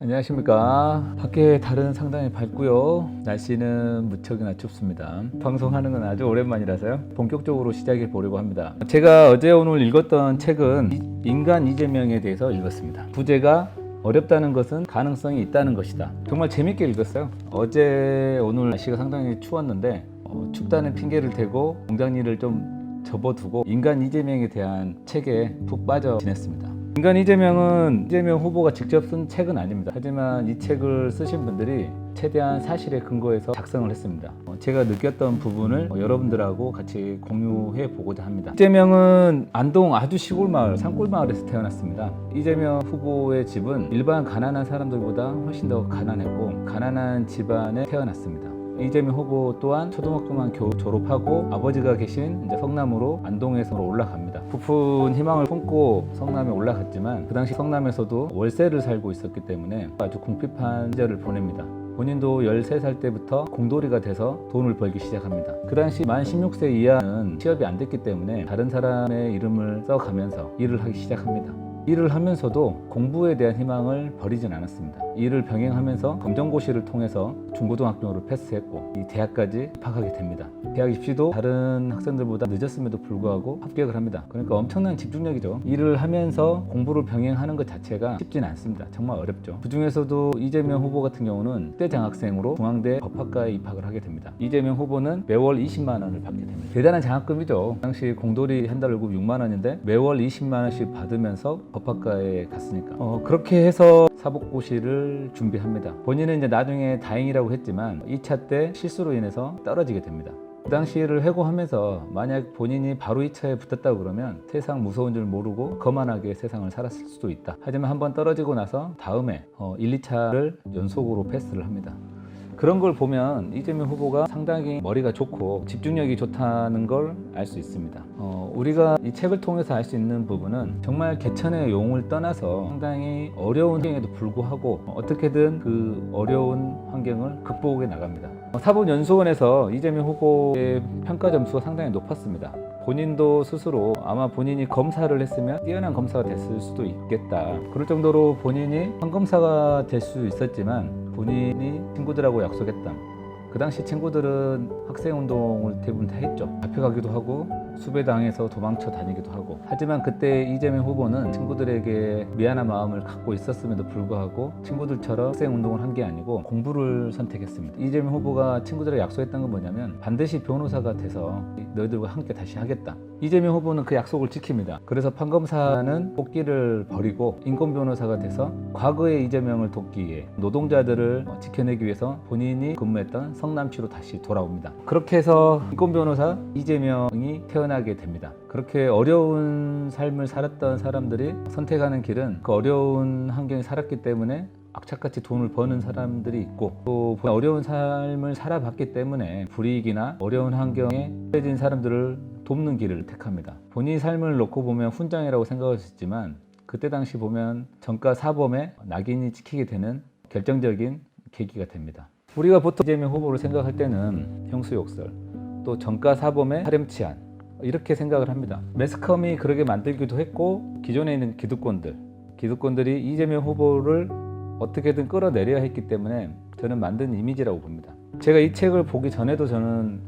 안녕하십니까. 밖에 달은 상당히 밝고요. 날씨는 무척이나 춥습니다. 방송하는 건 아주 오랜만이라서요. 본격적으로 시작해 보려고 합니다. 제가 어제 오늘 읽었던 책은 인간 이재명에 대해서 읽었습니다. 부제가 어렵다는 것은 가능성이 있다는 것이다. 정말 재밌게 읽었어요. 어제 오늘 날씨가 상당히 추웠는데 춥다는 핑계를 대고 공장 일을 좀 접어두고 인간 이재명에 대한 책에 푹 빠져 지냈습니다. 인간 이재명 후보가 직접 쓴 책은 아닙니다. 하지만 이 책을 쓰신 분들이 최대한 사실에 근거해서 작성을 했습니다. 제가 느꼈던 부분을 여러분들하고 같이 공유해 보고자 합니다. 이재명은 안동 아주 시골 마을, 산골 마을에서 태어났습니다. 이재명 후보의 집은 일반 가난한 사람들보다 훨씬 더 가난했고 가난한 집안에 태어났습니다. 이재명 후보 또한 초등학교만 겨우 졸업하고 아버지가 계신 성남으로 안동에서 올라갑니다. 부푼 희망을 품고 성남에 올라갔지만 그 당시 성남에서도 월세를 살고 있었기 때문에 아주 궁핍한 시절을 보냅니다. 본인도 13살 때부터 공돌이가 돼서 돈을 벌기 시작합니다. 그 당시 만 16세 이하는 취업이 안 됐기 때문에 다른 사람의 이름을 써가면서 일을 하기 시작합니다. 일을 하면서도 공부에 대한 희망을 버리진 않았습니다. 이를 병행하면서 검정고시를 통해서 중고등학교를 패스했고 이 대학까지 입학하게 됩니다. 대학 입시도 다른 학생들보다 늦었음에도 불구하고 합격을 합니다. 그러니까 엄청난 집중력이죠. 일을 하면서 공부를 병행하는 것 자체가 쉽지는 않습니다. 정말 어렵죠. 그 중에서도 이재명 후보 같은 경우는 그때 장학생으로 중앙대 법학과에 입학을 하게 됩니다. 이재명 후보는 매월 20만 원을 받게 됩니다. 대단한 장학금이죠. 당시 공돌이 한 달 월급 6만 원인데 매월 20만 원씩 받으면서 법학과에 갔으니까 그렇게 해서 사법고시를 준비합니다. 본인은 이제 나중에 다행이라고 했지만 2차 때 실수로 인해서 떨어지게 됩니다. 그 당시를 회고하면서 만약 본인이 바로 2차에 붙었다고 그러면 세상 무서운 줄 모르고 거만하게 세상을 살았을 수도 있다. 하지만 한번 떨어지고 나서 다음에 1, 2차를 연속으로 패스를 합니다. 그런 걸 보면 이재명 후보가 상당히 머리가 좋고 집중력이 좋다는 걸 알 수 있습니다. 우리가 이 책을 통해서 알 수 있는 부분은 정말 개천의 용을 떠나서 상당히 어려운 환경에도 불구하고 어떻게든 그 어려운 환경을 극복해 나갑니다. 사법연수원에서 이재명 후보의 평가 점수가 상당히 높았습니다. 본인도 스스로 아마 본인이 검사를 했으면 뛰어난 검사가 됐을 수도 있겠다. 그럴 정도로 본인이 판검사가 될 수 있었지만 본인이 친구들하고 약속했다. 그 당시 친구들은 학생운동을 대부분 다 했죠. 잡혀가기도 하고 수배당해서 도망쳐 다니기도 하고. 하지만 그때 이재명 후보는 친구들에게 미안한 마음을 갖고 있었음에도 불구하고 친구들처럼 학생운동을 한 게 아니고 공부를 선택했습니다. 이재명 후보가 친구들에게 약속했던 건 뭐냐면 반드시 변호사가 돼서 너희들과 함께 다시 하겠다. 이재명 후보는 그 약속을 지킵니다. 그래서 판검사는 뽑기를 버리고 인권변호사가 돼서 과거의 이재명을 돕기 위해 노동자들을 지켜내기 위해서 본인이 근무했던 성남시로 다시 돌아옵니다. 그렇게 해서 인권변호사 이재명이 태어나게 됩니다. 그렇게 어려운 삶을 살았던 사람들이 선택하는 길은 그 어려운 환경에 살았기 때문에 악착같이 돈을 버는 사람들이 있고 또 어려운 삶을 살아봤기 때문에 불이익이나 어려운 환경에 처해진 사람들을 돕는 길을 택합니다. 본인 삶을 놓고 보면 훈장이라고 생각할 수 있지만 그때 당시 보면 정가 사범에 낙인이 찍히게 되는 결정적인 계기가 됩니다. 우리가 보통 이재명 후보를 생각할 때는 형수욕설, 또 정가 사범의 파렴치한 이렇게 생각을 합니다. 매스컴이 그렇게 만들기도 했고 기존에 있는 기득권들이 이재명 후보를 어떻게든 끌어내려야 했기 때문에 저는 만든 이미지라고 봅니다. 제가 이 책을 보기 전에도 저는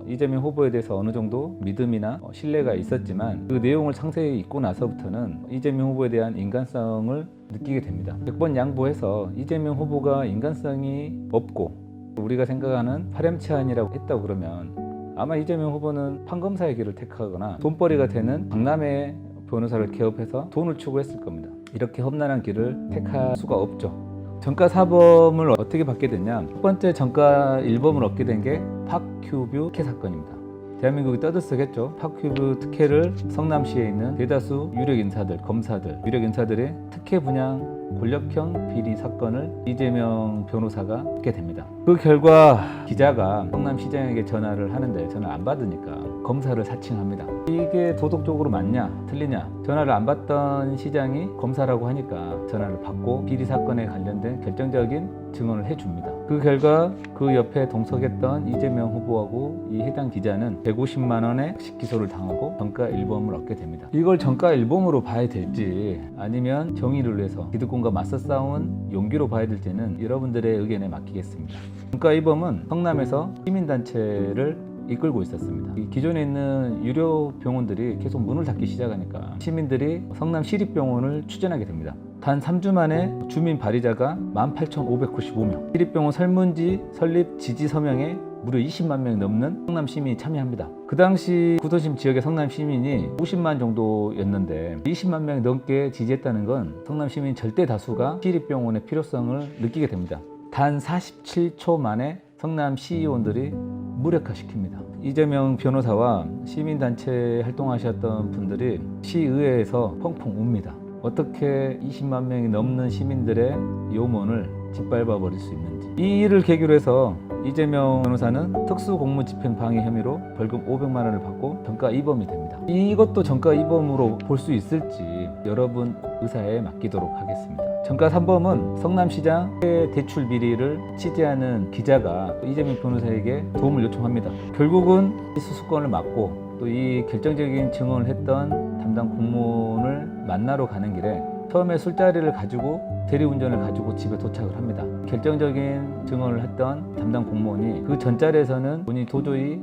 이재명 후보에 대해서 어느 정도 믿음이나 신뢰가 있었지만 그 내용을 상세히 읽고 나서부터는 이재명 후보에 대한 인간성을 느끼게 됩니다. 100번 양보해서 이재명 후보가 인간성이 없고 우리가 생각하는 파렴치한이라고 했다고 그러면 아마 이재명 후보는 판검사의 길을 택하거나 돈벌이가 되는 강남의 변호사를 개업해서 돈을 추구했을 겁니다. 이렇게 험난한 길을 택할 수가 없죠. 정가 사범을 어떻게 받게 됐냐? 첫 번째 정가 1범을 얻게 된 게 팍큐뷰 특혜 사건입니다. 대한민국이 떠들썩했죠. 팍큐브 특혜를 성남시에 있는 대다수 유력 인사들, 검사들, 유력 인사들의 특혜 분양 권력형 비리 사건을 이재명 변호사가 받게 됩니다. 그 결과 기자가 성남시장에게 전화를 하는데 전화를 안 받으니까 검사를 사칭합니다. 이게 도덕적으로 맞냐 틀리냐, 전화를 안 받던 시장이 검사라고 하니까 전화를 받고 비리 사건에 관련된 결정적인 증언을 해줍니다. 그 결과 그 옆에 동석했던 이재명 후보하고 이 해당 기자는 150만 원의 핵식 기소를 당하고 정가 1범을 얻게 됩니다. 이걸 정가 1범으로 봐야 될지 아니면 정의를 위해서 기득권 이범과 맞서 싸운 용기로 봐야 될지는 여러분들의 의견에 맡기겠습니다. 전과이범은 성남에서 시민단체를 이끌고 있었습니다. 기존에 있는 유료 병원들이 계속 문을 닫기 시작하니까 시민들이 성남 시립병원을 추진하게 됩니다. 단 3주 만에 주민 발의자가 18,595명, 시립병원 설문지 설립 지지 서명에 무려 20만 명이 넘는 성남 시민이 참여합니다. 그 당시 구도심 지역의 성남 시민이 50만 정도였는데 20만 명이 넘게 지지했다는 건 성남 시민 절대 다수가 시립병원의 필요성을 느끼게 됩니다. 단 47초 만에 성남 시의원들이 무력화시킵니다. 이재명 변호사와 시민단체 활동하셨던 분들이 시의회에서 펑펑 웁니다. 어떻게 20만 명이 넘는 시민들의 요원을 짓밟아 버릴 수 있는지. 이 일을 계기로 해서 이재명 변호사는 특수공무집행 방해 혐의로 벌금 500만 원을 받고 전과이범이 됩니다. 이것도 전과이범으로 볼 수 있을지 여러분 의사에 맡기도록 하겠습니다. 전과 3범은 성남시장 대출 비리를 취재하는 기자가 이재명 변호사에게 도움을 요청합니다. 결국은 수수권을 막고 또 이 결정적인 증언을 했던 담당 공무원을 만나러 가는 길에 처음에 술자리를 가지고 대리운전을 가지고 집에 도착을 합니다. 결정적인 증언을 했던 담당 공무원이 그 전자리에서는 본인이 도저히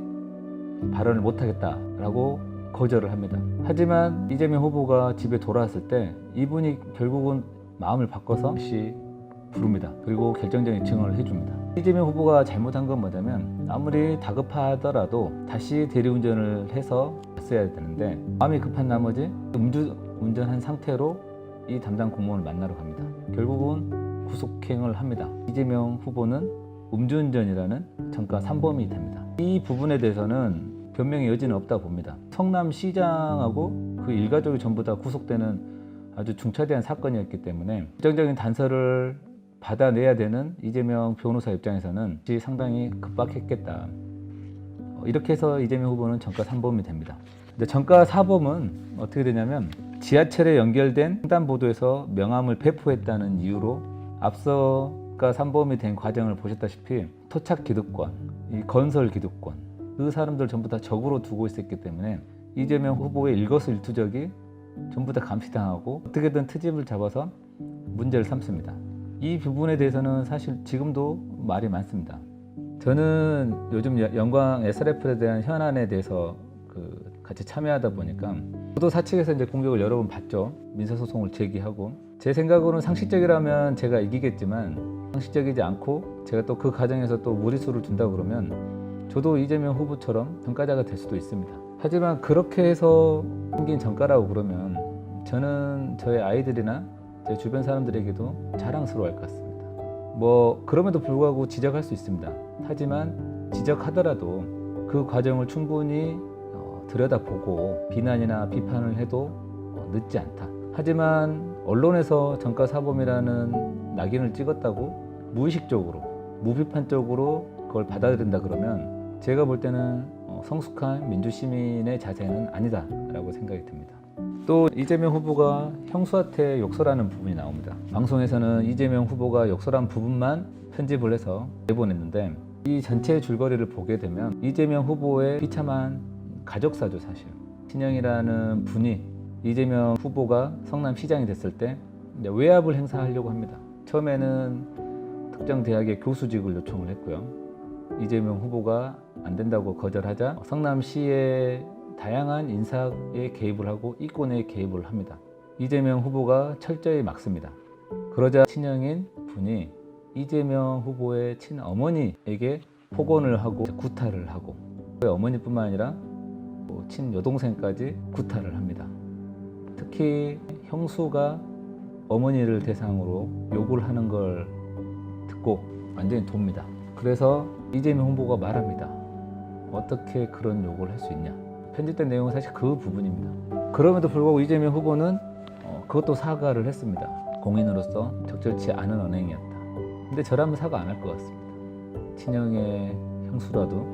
발언을 못하겠다라고 거절을 합니다. 하지만 이재명 후보가 집에 돌아왔을 때 이분이 결국은 마음을 바꿔서 다시 부릅니다. 그리고 결정적인 증언을 해줍니다. 이재명 후보가 잘못한 건 뭐냐면 아무리 다급하더라도 다시 대리운전을 해서 갔어야 되는데 마음이 급한 나머지 운전한 상태로 이 담당 공무원을 만나러 갑니다. 결국은 구속행을 합니다. 이재명 후보는 음주운전이라는 전과 3범이 됩니다. 이 부분에 대해서는 변명의 여지는 없다 봅니다. 성남시장하고 그 일가족이 전부 다 구속되는 아주 중차대한 사건이었기 때문에 결정적인 단서를 받아내야 되는 이재명 변호사 입장에서는 상당히 급박했겠다. 이렇게 해서 이재명 후보는 전과 3범이 됩니다. 근데 전과 4범은 어떻게 되냐면 지하철에 연결된 횡단보도에서 명함을 배포했다는 이유로 앞서가 3범이 된 과정을 보셨다시피 토착 기득권, 이 건설 기득권, 그 사람들 전부 다 적으로 두고 있었기 때문에 이재명 후보의 일거수일투족이 전부 다 감시당하고 어떻게든 트집을 잡아서 문제를 삼습니다. 이 부분에 대해서는 사실 지금도 말이 많습니다. 저는 요즘 영광 SRF에 대한 현안에 대해서 같이 참여하다 보니까 저도 사측에서 이제 공격을 여러 번 받죠. 민사소송을 제기하고 제 생각으로는 상식적이라면 제가 이기겠지만 상식적이지 않고 제가 또 그 과정에서 또 무리수를 둔다 그러면 저도 이재명 후보처럼 전과자가 될 수도 있습니다. 하지만 그렇게 해서 생긴 전과라고 그러면 저는 저의 아이들이나 제 주변 사람들에게도 자랑스러워할 것 같습니다. 그럼에도 불구하고 지적할 수 있습니다. 하지만 지적하더라도 그 과정을 충분히 들여다보고 비난이나 비판을 해도 늦지 않다. 하지만 언론에서 전과 사범이라는 낙인을 찍었다고 무의식적으로 무비판적으로 그걸 받아들인다 그러면 제가 볼 때는 성숙한 민주시민의 자세는 아니다라고 생각이 듭니다. 또 이재명 후보가 형수한테 욕설하는 부분이 나옵니다. 방송에서는 이재명 후보가 욕설한 부분만 편집을 해서 내보냈는데 이 전체 줄거리를 보게 되면 이재명 후보의 비참한 가족사죠. 사실 신영이라는 분이 이재명 후보가 성남시장이 됐을 때 외압을 행사하려고 합니다. 처음에는 특정 대학의 교수직을 요청을 했고요. 이재명 후보가 안 된다고 거절하자 성남시의 다양한 인사에 개입을 하고 이권에 개입을 합니다. 이재명 후보가 철저히 막습니다. 그러자 친형인 분이 이재명 후보의 친어머니에게 폭언을 하고 구타를 하고 어머니뿐만 아니라 친여동생까지 구타를 합니다. 특히 형수가 어머니를 대상으로 욕을 하는 걸 듣고 완전히 돕니다. 그래서 이재명 후보가 말합니다. 어떻게 그런 욕을 할 수 있냐. 편집된 내용은 사실 그 부분입니다. 그럼에도 불구하고 이재명 후보는 그것도 사과를 했습니다. 공인으로서 적절치 않은 언행이었다. 근데 저라면 사과 안 할 것 같습니다. 친형의 형수라도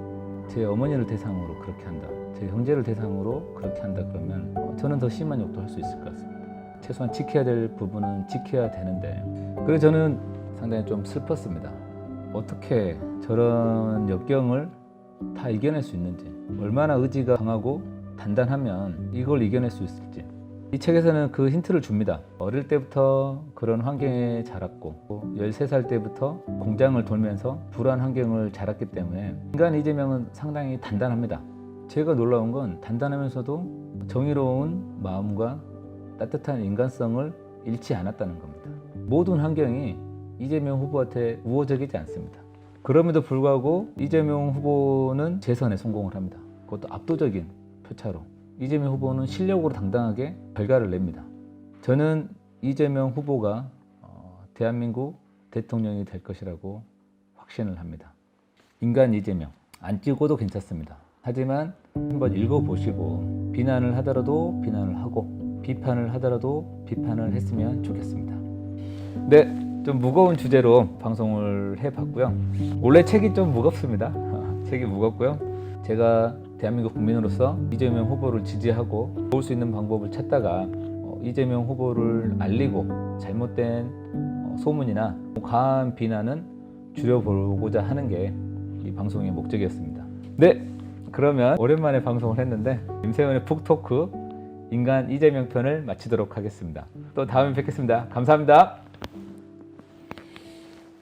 제 어머니를 대상으로 그렇게 한다, 제 형제를 대상으로 그렇게 한다 그러면 저는 더 심한 욕도 할 수 있을 것 같습니다. 최소한 지켜야 될 부분은 지켜야 되는데 그래서 저는 상당히 좀 슬펐습니다. 어떻게 저런 역경을 다 이겨낼 수 있는지, 얼마나 의지가 강하고 단단하면 이걸 이겨낼 수 있을지. 이 책에서는 그 힌트를 줍니다. 어릴 때부터 그런 환경에 자랐고 13살 때부터 공장을 돌면서 불안 환경을 자랐기 때문에 인간 이재명은 상당히 단단합니다. 제가 놀라운 건 단단하면서도 정의로운 마음과 따뜻한 인간성을 잃지 않았다는 겁니다. 모든 환경이 이재명 후보한테 우호적이지 않습니다. 그럼에도 불구하고 이재명 후보는 재선에 성공을 합니다. 그것도 압도적인 표차로. 이재명 후보는 실력으로 당당하게 결과를 냅니다. 저는 이재명 후보가 대한민국 대통령이 될 것이라고 확신을 합니다. 인간 이재명 안 찍어도 괜찮습니다. 하지만 한번 읽어보시고 비난을 하더라도 비난을 하고 비판을 하더라도 비판을 했으면 좋겠습니다. 네, 좀 무거운 주제로 방송을 해봤고요. 원래 책이 좀 무겁습니다. 책이 무겁고요. 제가 대한민국 국민으로서 이재명 후보를 지지하고 도울 수 있는 방법을 찾다가 이재명 후보를 알리고 잘못된 소문이나 과한 비난은 줄여보고자 하는 게 이 방송의 목적이었습니다. 네, 그러면 오랜만에 방송을 했는데 임세훈의 푹토크 인간 이재명 편을 마치도록 하겠습니다. 또 다음에 뵙겠습니다. 감사합니다.